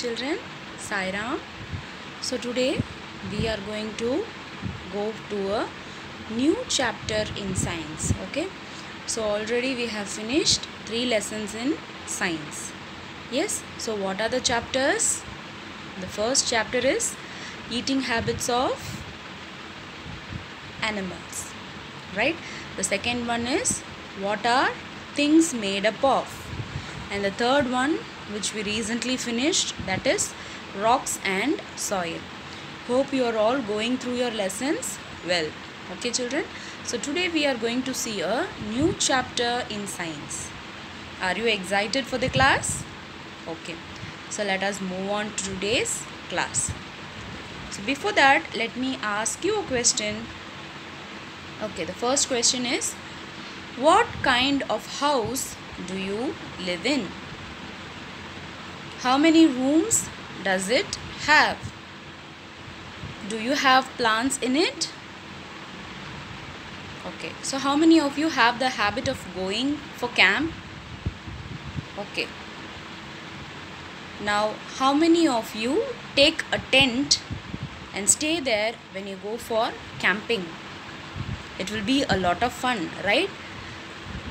children, Sai Ram. So today we are going to go to a new chapter in science. Okay, so already we have finished 3 lessons in science. Yes, so what are the chapters? The first chapter is eating habits of animals, right? The second one is what are things made up of, and the third one, which we recently finished, that is rocks and soil. Hope you are all going through your lessons well. Okay children, so today we are going to see a new chapter in science. Are you excited for the class? Okay, so let us move on to today's class. So before that, let me ask you a question. Okay, the first question is, what kind of house do you live in? How many rooms does it have? Do you have plants in it? Okay, so how many of you have the habit of going for camp? Okay. Now, how many of you take a tent and stay there when you go for camping? It will be a lot of fun, right?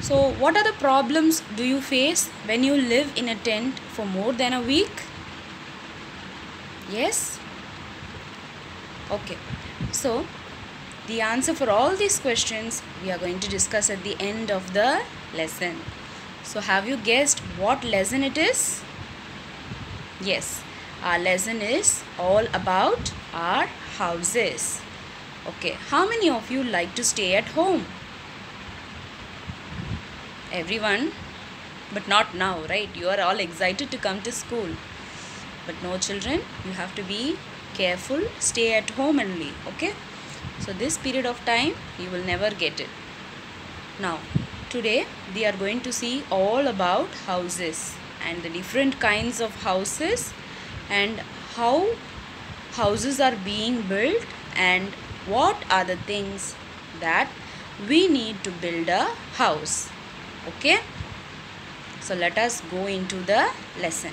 So, what are the problems do you face when you live in a tent for more than a week? Yes? Okay. So, the answer for all these questions we are going to discuss at the end of the lesson. So, have you guessed what lesson it is? Yes, our lesson is all about our houses. Okay, how many of you like to stay at home? Everyone, but not now, right? You are all excited to come to school. But no children, you have to be careful, stay at home only, okay? So this period of time, you will never get it. Now, today we are going to see all about houses and the different kinds of houses and how houses are being built and what are the things that we need to build a house. Okay, so let us go into the lesson.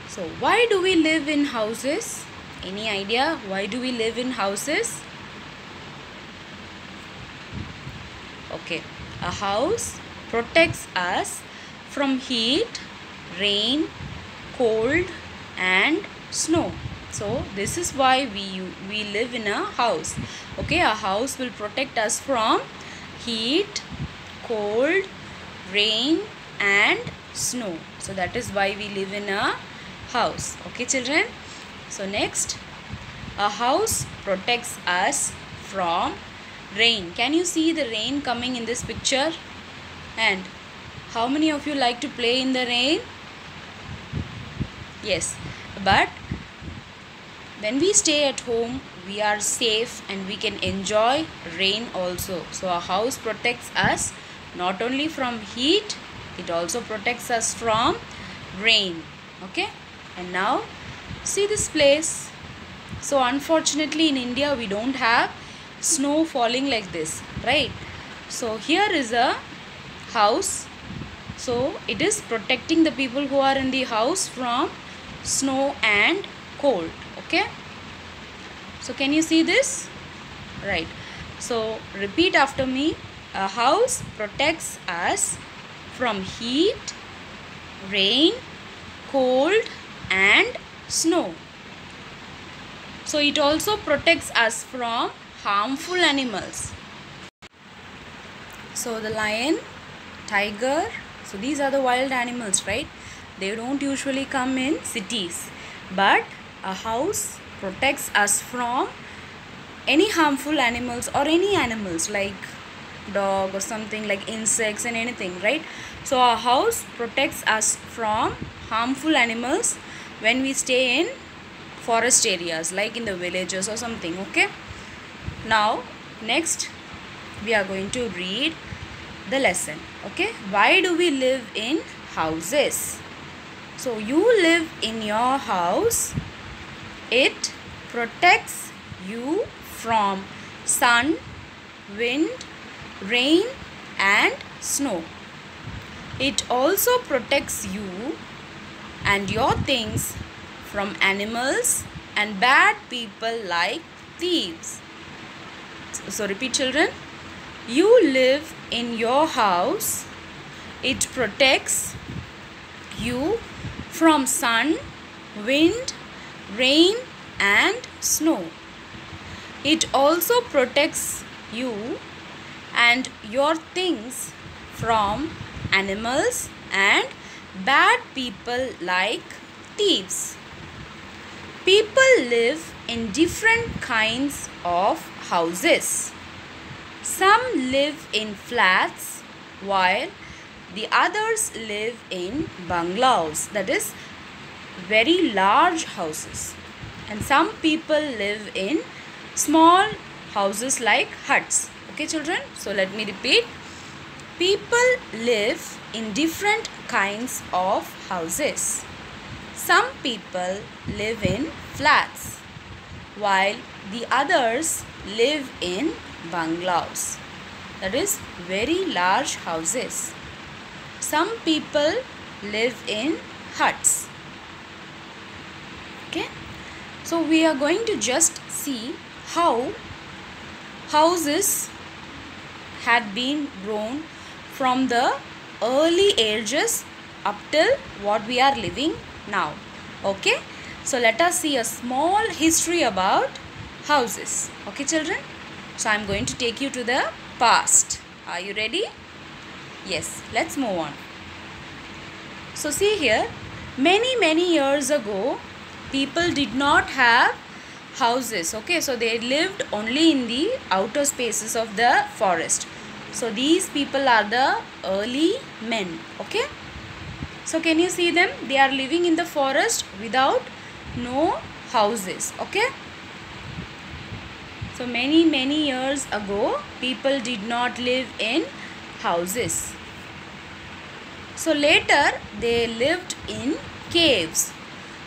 So why do we live in houses? Any idea why do we live in houses? Okay, a house protects us from heat, rain, cold and snow. So this is why we live in a house. Okay, a house will protect us from heat, cold, rain and snow. So that is why we live in a house. Okay children, so next, a house protects us from rain. Can you see the rain coming in this picture? And how many of you like to play in the rain? Yes, but when we stay at home, we are safe and we can enjoy rain also. So a house protects us not only from heat, it also protects us from rain. Okay, and now see this place. So unfortunately in India we don't have snow falling like this, right? So here is a house. So it is protecting the people who are in the house from snow and cold. Okay, so can you see this? Right, so repeat after me. A house protects us from heat, rain, cold and snow. So it also protects us from harmful animals. So the lion, tiger, so these are the wild animals, right? They don't usually come in cities, but a house protects us from any harmful animals or any animals like dog or something, like insects and anything, right? So our house protects us from harmful animals when we stay in forest areas like in the villages or something. Okay, now next we are going to read the lesson. Okay, why do we live in houses? So you live in your house. It protects you from sun, wind, rain and snow. It also protects you and your things from animals and bad people like thieves. So repeat, children. You live in your house. It protects you from sun, wind, rain and snow. It also protects you and your things from animals and bad people like thieves. People live in different kinds of houses. Some live in flats while the others live in bungalows, that is very large houses. And some people live in small houses like huts. Okay, children? So let me repeat. People live in different kinds of houses. Some people live in flats while the others live in bungalows, that is very large houses. Some people live in huts. Okay, so we are going to just see how houses had been grown from the early ages up till what we are living now. Okay, so let us see a small history about houses. Okay, children, so I am going to take you to the past. Are you ready? Yes, let's move on. So see here, many years ago, people did not have houses. Okay, so they lived only in the outer spaces of the forest. So these people are the early men. Okay, so can you see them? They are living in the forest without no houses. Okay, so many years ago, people did not live in houses. So later they lived in caves.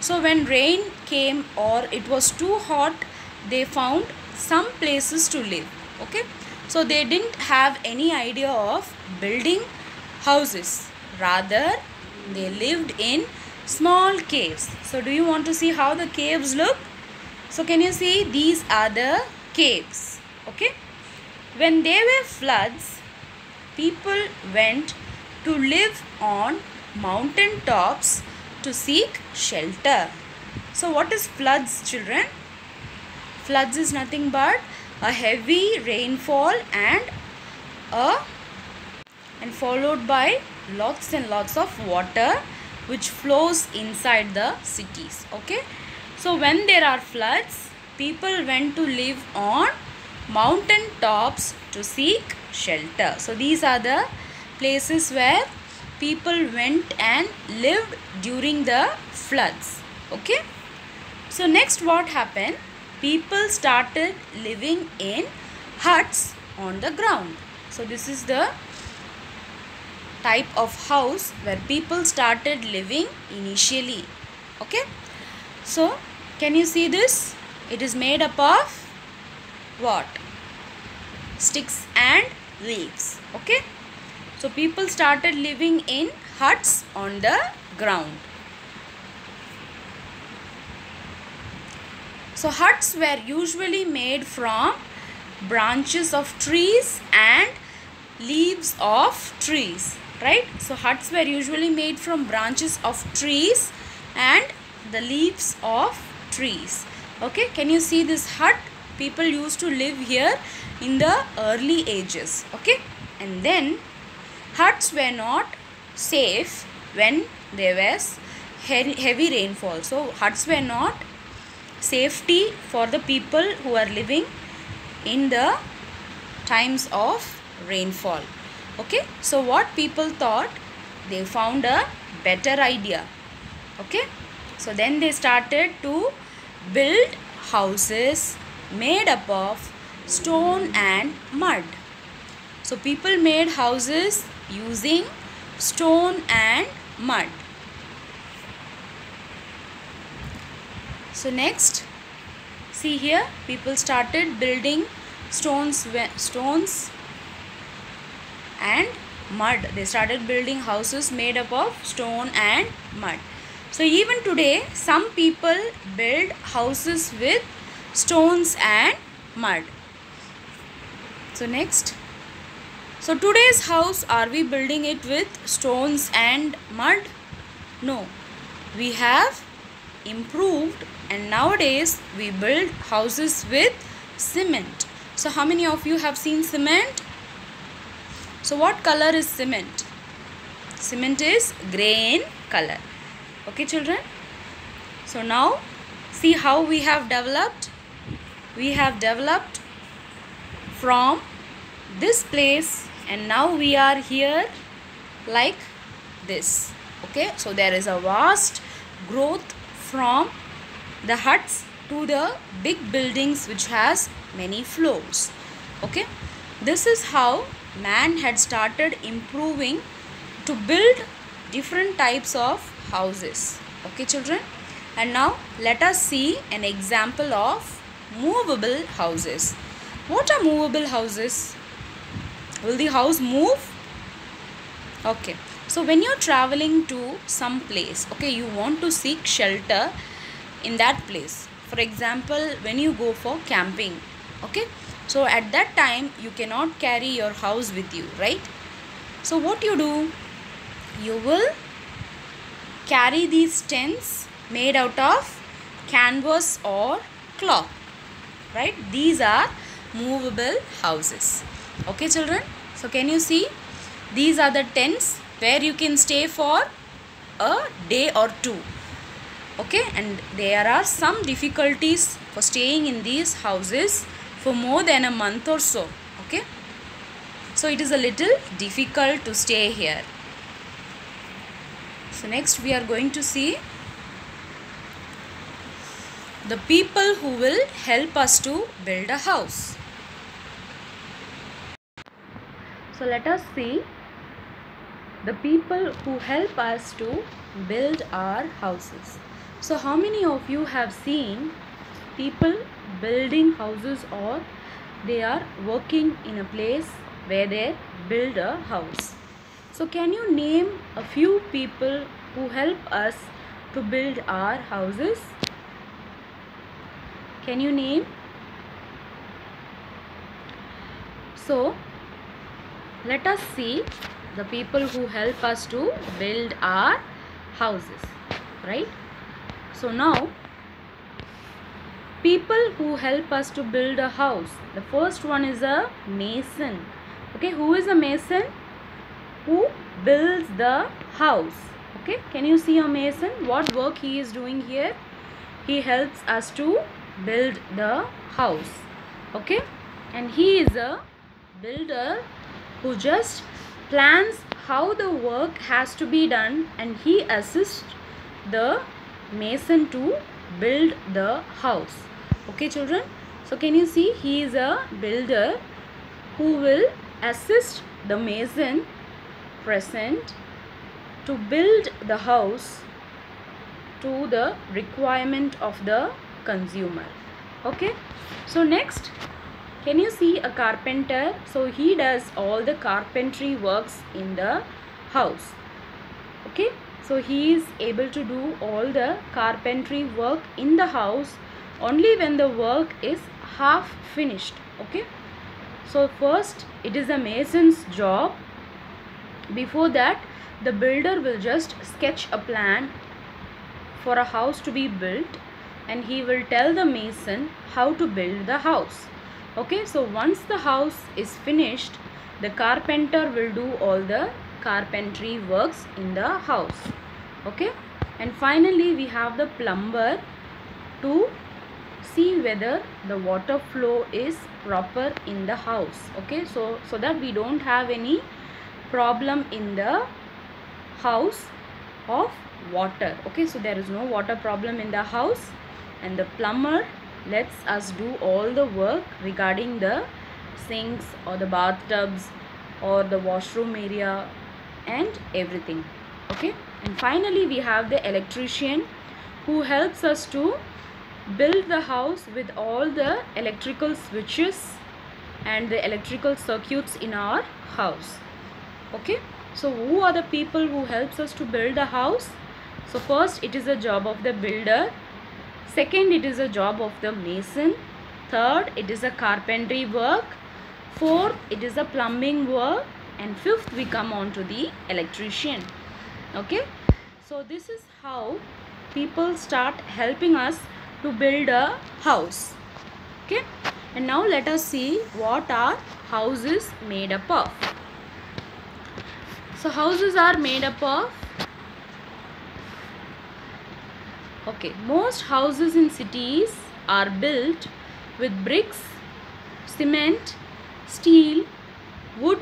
So when rain came or it was too hot, they found some places to live. Okay, so they didn't have any idea of building houses. Rather, they lived in small caves. So do you want to see how the caves look? So can you see, these are the caves. Okay, when there were floods, people went to live on mountain tops to seek shelter. So what is floods, children? Floods is nothing but a heavy rainfall and followed by lots and lots of water which flows inside the cities. Okay, so when there are floods, people went to live on mountain tops to seek shelter. So these are the places where people went and lived during the floods. Okay, so next what happened? People started living in huts on the ground. So this is the type of house where people started living initially. Okay, so can you see this? It is made up of what? Sticks and leaves. Okay, so people started living in huts on the ground. So huts were usually made from branches of trees and leaves of trees, right? So huts were usually made from branches of trees and the leaves of trees. Okay, can you see this hut? People used to live here in the early ages. Okay, and then huts were not safe when there was heavy rainfall. So huts were not safety for the people who are living in the times of rainfall. Okay, so what people thought? They found a better idea. Okay, so then they started to build houses made up of stone and mud. So people made houses using stone and mud. So next, see here, people started building stones and mud. They started building houses made up of stone and mud. So even today some people build houses with stones and mud. So next, so today's house, are we building it with stones and mud? No, we have improved and nowadays we build houses with cement. So how many of you have seen cement? So what color is cement? Cement is grey in color. Okay children. So now see how we have developed. We have developed from this place and now we are here like this. Okay, so there is a vast growth from the huts to the big buildings which has many floors. Okay, this is how man had started improving to build different types of houses. Okay children, and now let us see an example of movable houses. What are movable houses? Will the house move? Okay, so when you're traveling to some place, okay, you want to seek shelter in that place. For example, when you go for camping, okay, so at that time you cannot carry your house with you, right? So what you do? You will carry these tents made out of canvas or cloth, right? These are movable houses. Okay children, so can you see, these are the tents where you can stay for a day or two. Okay, and there are some difficulties for staying in these houses for more than a month or so. Okay, so it is a little difficult to stay here. So next we are going to see the people who will help us to build a house. So let us see the people who help us to build our houses. So how many of you have seen people building houses or they are working in a place where they build a house? So can you name a few people who help us to build our houses? Can you name? So let us see the people who help us to build our houses, right? So now people who help us to build a house, the first one is a mason. Okay, who is a mason? Who builds the house. Okay, can you see a mason? What work he is doing here? He helps us to build the house. Okay, and he is a builder who just plans how the work has to be done and he assists the mason to build the house. Okay children, so can you see, he is a builder who will assist the mason present to build the house to the requirement of the consumer. Okay, so next, can you see a carpenter? So he does all the carpentry works in the house. Okay, so he is able to do all the carpentry work in the house only when the work is half finished. Okay, so first it is a mason's job. Before that, the builder will just sketch a plan for a house to be built and he will tell the mason how to build the house. Okay, so once the house is finished, the carpenter will do all the carpentry works in the house. Okay, and finally we have the plumber to see whether the water flow is proper in the house. Okay, so that we don't have any problem in the house of water. Okay, so there is no water problem in the house and the plumber lets us do all the work regarding the sinks or the bathtubs or the washroom area and everything. Okay, and finally we have the electrician who helps us to build the house with all the electrical switches and the electrical circuits in our house. Okay, so who are the people who helps us to build a house? So first it is a job of the builder, second it is a job of the mason, third it is a carpentry work, fourth it is a plumbing work, and fifth we come on to the electrician. Okay, so this is how people start helping us to build a house. Okay, and now let us see what our houses made up of. So houses are made up of, okay, most houses in cities are built with bricks, cement, steel, wood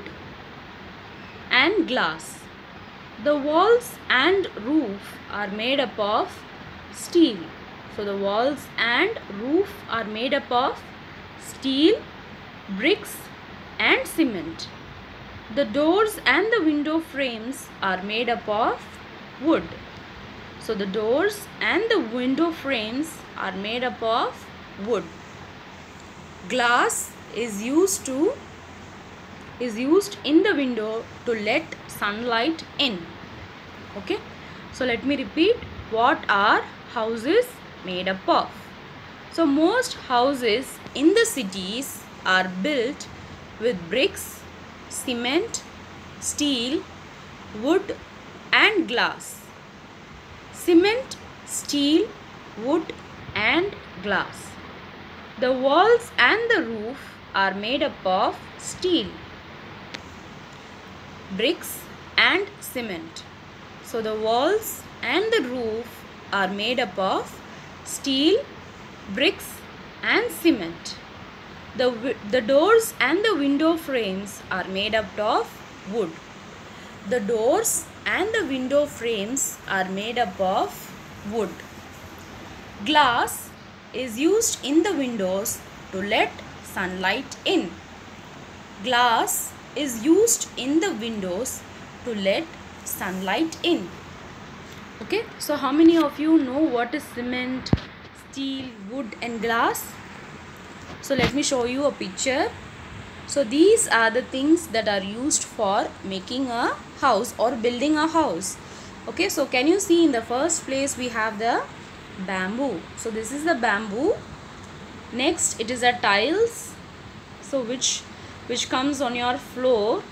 and glass. The walls and roof are made up of steel. So the walls and roof are made up of steel, bricks and cement. The doors and the window frames are made up of wood. So the doors and the window frames are made up of wood. Glass is used in the window to let sunlight in. Okay, so let me repeat what are houses made up of. So most houses in the cities are built with bricks, cement, steel, wood and glass. Cement, steel, wood and glass. The walls and the roof are made up of steel, bricks and cement. So the walls and the roof are made up of steel, bricks and cement. The doors and the window frames are made up of wood. The doors and the window frames are made up of wood. Glass is used in the windows to let sunlight in. Glass is used in the windows to let sunlight in. Okay, so how many of you know what is cement, steel, wood and glass? So let me show you a picture. So these are the things that are used for making a house or building a house. Okay, so can you see in the first place we have the bamboo. So this is the bamboo. Next it is a tiles, so which comes on your floor,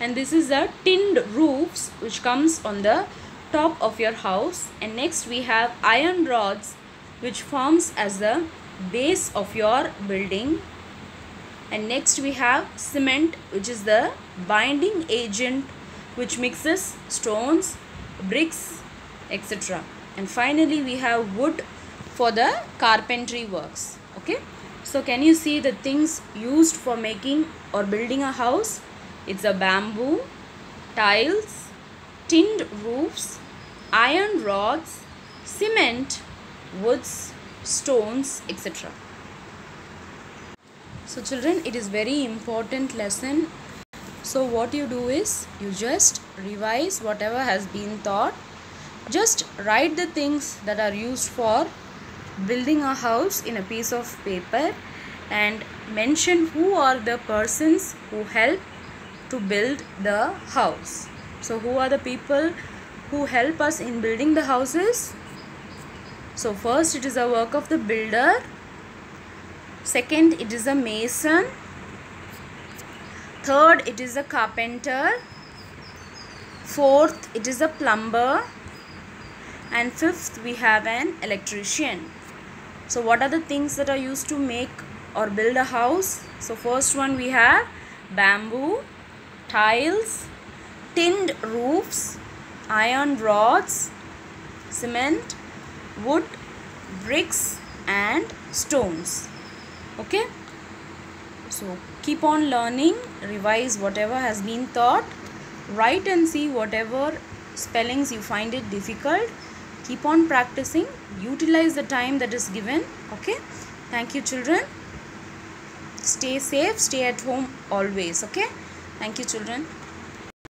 and this is a tinned roofs which comes on the top of your house. And next we have iron rods which forms as the base of your building. And next we have cement, which is the binding agent which mixes stones, bricks, etc. And finally we have wood for the carpentry works. Okay, so can you see the things used for making or building a house? It's a bamboo, tiles, tinned roofs, iron rods, cement, woods, stones, etc. So children, it is very important lesson. So what you do is you just revise whatever has been taught. Just write the things that are used for building a house in a piece of paper and mention who are the persons who help to build the house. So who are the people who help us in building the houses? So first it is a work of the builder. Second it is a mason. Third it is a carpenter. Fourth it is a plumber. And fifth we have an electrician. So what are the things that are used to make or build a house? So first one we have bamboo, tiles, tinned roofs, iron rods, cement, wood, bricks and stones. Okay, so keep on learning, revise whatever has been taught, write and see whatever spellings you find it difficult. Keep on practicing, utilize the time that is given. Okay, thank you children. Stay safe, stay at home always. Okay, thank you children.